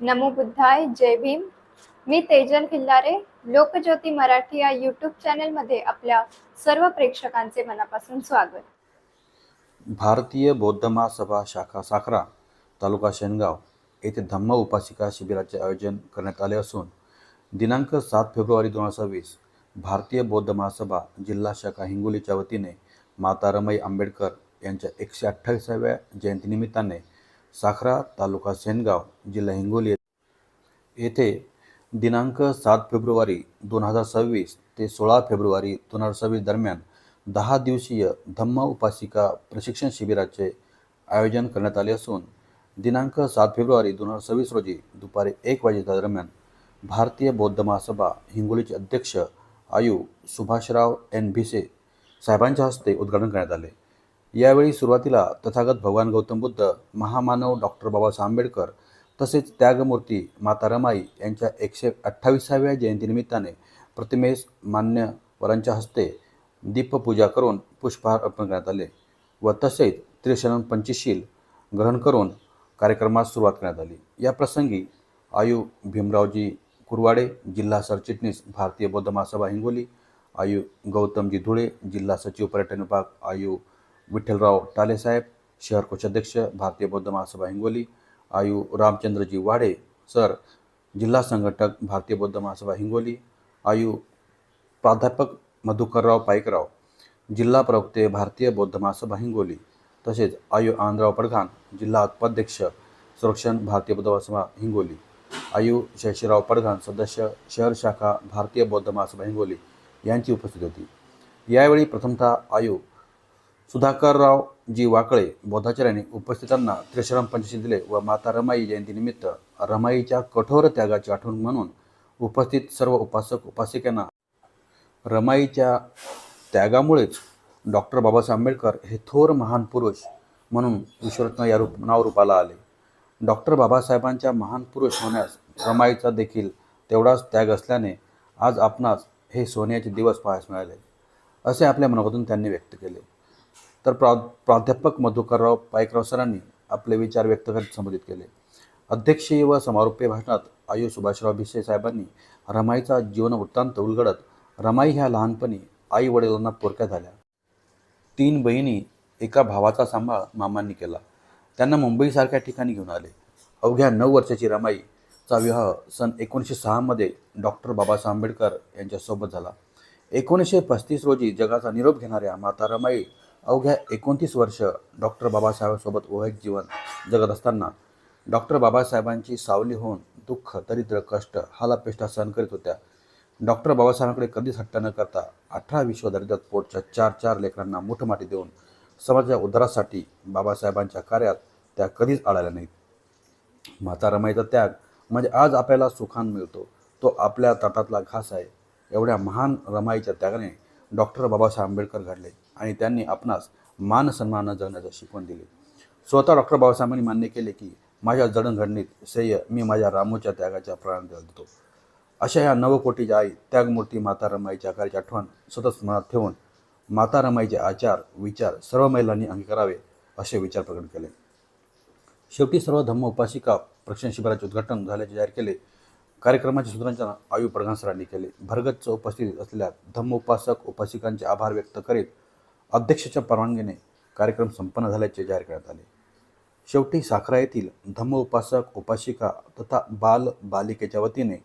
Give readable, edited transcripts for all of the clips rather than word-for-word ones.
नमो बुद्धाय. जय भीम. मी तेजल खिल्लारे. लोकज्योती मराठी या यूट्यूब चॅनलमध्ये आपल्या सर्व प्रेक्षकांचे मनापासून स्वागत. भारतीय बौद्ध महासभा शाखा साखरा तालुका शेनगाव येथे धम्म उपासिका शिबिराचे आयोजन करण्यात आले असून दिनांक 7 फेब्रुवारी 2026 भारतीय बौद्ध महासभा जिल्हा शाखा हिंगोलीच्या वतीने माता रमाई आंबेडकर यांच्या 128व्या जयंतीनिमित्ताने साखरा तालुका शेनगाव जिल्हा हिंगोली येथे दिनांक 7 फेब्रुवारी 2026 ते 16 फेब्रुवारी 2026 दरम्यान 10 दिवसीय धम्म उपासिका प्रशिक्षण शिबिराचे आयोजन करण्यात आले असून दिनांक 7 फेब्रुवारी 2026 रोजी दुपारी 1 वाजेच्या दरम्यान भारतीय बौद्ध महासभा हिंगोलीचे अध्यक्ष आयु सुभाषराव एन भिसे साहेबांच्या हस्ते उद्घाटन करण्यात आले. यावेळी सुरुवातीला तथागत भगवान गौतम बुद्ध, महामानव डॉक्टर बाबासाहेब आंबेडकर तसेच त्यागमूर्ती माता रमाई यांच्या 128व्या जयंतीनिमित्ताने प्रतिमेस मान्यवरांच्या हस्ते दीपपूजा करून पुष्पहार अर्पण करण्यात आले व तसेच त्रिशरण पंचशील ग्रहण करून कार्यक्रमास सुरुवात करण्यात आली. या प्रसंगी आयु भीमरावजी कुरवाडे, जिल्हा सरचिटणीस भारतीय बौद्ध महासभा हिंगोली, आयु गौतमजी धुळे, जिल्हा सचिव पर्यटन विभाग, आयु विठ्ठलराव टालेसाहेब, शहर कोषाध्यक्ष भारतीय बौद्ध महासभा हिंगोली, आयु रामचंद्रजी वाढे सर, जिल्हा संघटक भारतीय बौद्ध महासभा हिंगोली, आयु प्राध्यापक मधुकरराव पाईकराव, जिल्हा प्रवक्ते भारतीय बौद्ध महासभा हिंगोली, तसेच आयु आनंदराव पडघाण, जिल्हा उपाध्यक्ष संरक्षण भारतीय बौद्ध महासभा हिंगोली, आयु शशिराव पडघाण, सदस्य शहर शाखा भारतीय बौद्ध महासभा हिंगोली यांची उपस्थिती होती. यावेळी प्रथमतः आयु सुधाकरराव जी वाकळे बौद्धाचार्यांनी उपस्थितांना त्रिशरण पंचशील दिले व माता रमाई जयंतीनिमित्त रमाईच्या कठोर त्यागाची आठवण म्हणून उपस्थित सर्व उपासक उपासिकांना रमाईच्या त्यागामुळेच डॉक्टर बाबासाहेब आंबेडकर हे थोर महान पुरुष म्हणून विश्वरत्न या नावरूपाला आले. डॉक्टर बाबासाहेबांच्या महान पुरुष होण्यास रमाईचा देखील तेवढाच त्याग असल्याने आज आपणास हे सोन्याचे दिवस पाहायला मिळाले असे आपल्या मनोगतून त्यांनी व्यक्त केले. तर प्राध्यापक मधुकरराव पाईकराव सरांनी आपले विचार व्यक्त करत संबोधित केले. अध्यक्षीय व समारोपीय भाषणात आयु सुभाषराव भिसे साहेबांनी रमाईचा जीवन वृत्तांत उलगडत रमाई ह्या लहानपणी आई वडिलांना पोरक्या झाल्या. 3 बहिणी, एका भावाचा सांभाळ मामांनी केला. त्यांना मुंबईसारख्या ठिकाणी घेऊन आले. अवघ्या 9 वर्षाची रमाईचा विवाह सन 1906 मध्ये डॉक्टर बाबासाहेब आंबेडकर यांच्यासोबत झाला. 1935 रोजी जगाचा निरोप घेणाऱ्या माता रमाई अवघ्या 29 वर्ष डॉक्टर बाबासाहेबांसोबत वैवाहिक जीवन जगत असताना डॉक्टर बाबासाहेबांची सावली होऊन दुःख, दरिद्र, कष्ट, हालापेष्टा सहन करीत होत्या. डॉक्टर बाबासाहेबांकडे कधीच हट्ट न करता 18 विश्व दरिद्रात पोटच्या 4 लेकरांना मुठमाती देऊन समाजाच्या उद्धारासाठी बाबासाहेबांच्या कार्यात त्या कधीच आळाल्या नाहीत. माता रमाईचा त्याग म्हणजे आज आपल्याला सुखान मिळतो तो आपल्या ताटातला घास आहे. एवढ्या महान रमाईच्या त्यागाने डॉक्टर बाबासाहेब आंबेडकर घडले आणि त्यांनी आपणास मान सन्मानाने जगण्याची शिकवण दिली. स्वतः डॉक्टर बाबासाहेबांनी मान्य केले की माझ्या जडणघडणीत श्रेय मी माझ्या रामूच्या त्यागाच्या प्राणाला देतो. अशा या नवकोटीच्या आई त्यागमूर्ती माता रमाईच्या कार्याची आठवण सतत स्मरणात ठेवून माता रमाईचे आचार विचार सर्व महिलांनी अंगीकारावे असे विचार प्रकट केले. शेवटी सर्व धम्म उपासिका प्रशिक्षण शिबिराचे उद्घाटन झाल्याचे जाहीर केले. कार्यक्रमाचे सूत्रसंचालन आयु पडघाण सरांनी केले. भरगच्च उपस्थित असलेल्या धम्म उपासक उपासिकांचे आभार व्यक्त करीत अध्यक्षाच्या परवानगीने कार्यक्रम संपन्न झाल्याचे जाहीर करण्यात आले. शेवटी साखरा येथील धम्म उपासक उपासिका तथा बाल बालिकेच्या वतीने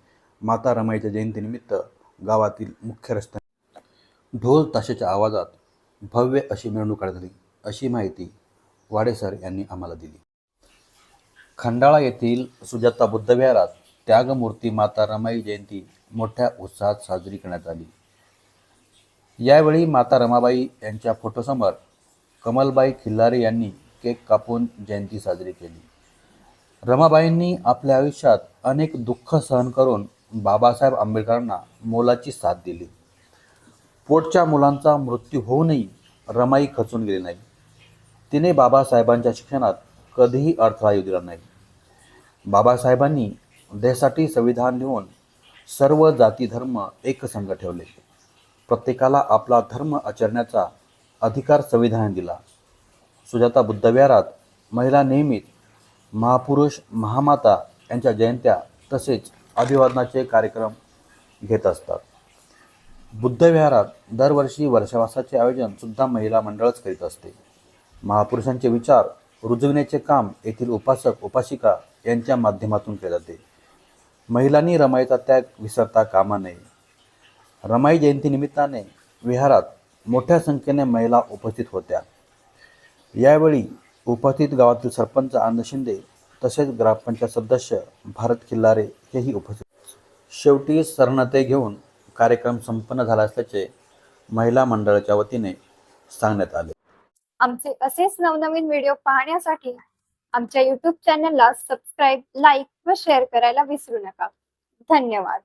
माता रमाईच्या जयंतीनिमित्त गावातील मुख्य रस्त्याने ढोल ताशाच्या आवाजात भव्य अशी मिरवणूक काढण्यात आली अशी माहिती वाडेसर यांनी आम्हाला दिली. खंडाळा येथील सुजाता बुद्धविहारात त्यागमूर्ती माता रमाई जयंती मोठ्या उत्साहात साजरी करण्यात आली. यावेळी माता रमाबाई यांच्या फोटोसमोर कमलबाई खिल्लारे यांनी केक कापून जयंती साजरी केली. रमाबाईंनी आपल्या आयुष्यात अनेक दुःख सहन करून बाबासाहेब आंबेडकरांना मोलाची साथ दिली. पोटच्या मुलांचा मृत्यू होऊनही रमाई खचून गेली नाही. तिने बाबासाहेबांच्या शिक्षणात कधीही अडथळा येऊ दिला नाही. बाबासाहेबांनी देशासाठी संविधान लिहून सर्व जाती धर्म एकसंघ ठेवले. प्रत्येकाला आपला धर्म आचरण्याचा अधिकार संविधानाने दिला. सुजाता बुद्धविहारात महिला नेहमीच महापुरुष महामाता यांच्या जयंत्या तसेच अभिवादनाचे कार्यक्रम घेत असतात. बुद्धविहारात दरवर्षी वर्षावासाचे आयोजन सुद्धा महिला मंडळच करीत असते. महापुरुषांचे विचार रुजविण्याचे काम येथील उपासक उपासिका यांच्या माध्यमातून केले जाते. महिलांनी रमाईचा त्याग विसरता कामा नये. रमाई जयंती निमित्ताने विहारात मोठ्या संख्येने महिला उपस्थित होत्या. यावेळी उपस्थित गावातील सरपंच आनंद शिंदे तसेच ग्रामपंचायत सदस्य भारत खिल्लारे हेही उपस्थित. शेवटी सरनते घेऊन कार्यक्रम संपन्न झाला असल्याचे महिला मंडळाच्या वतीने सांगण्यात आले. आमचे असेच नवनवीन व्हिडिओ पाहण्यासाठी आमच्या YouTube चॅनलला सबस्क्राईब, लाईक व शेअर करायला विसरू नका. धन्यवाद.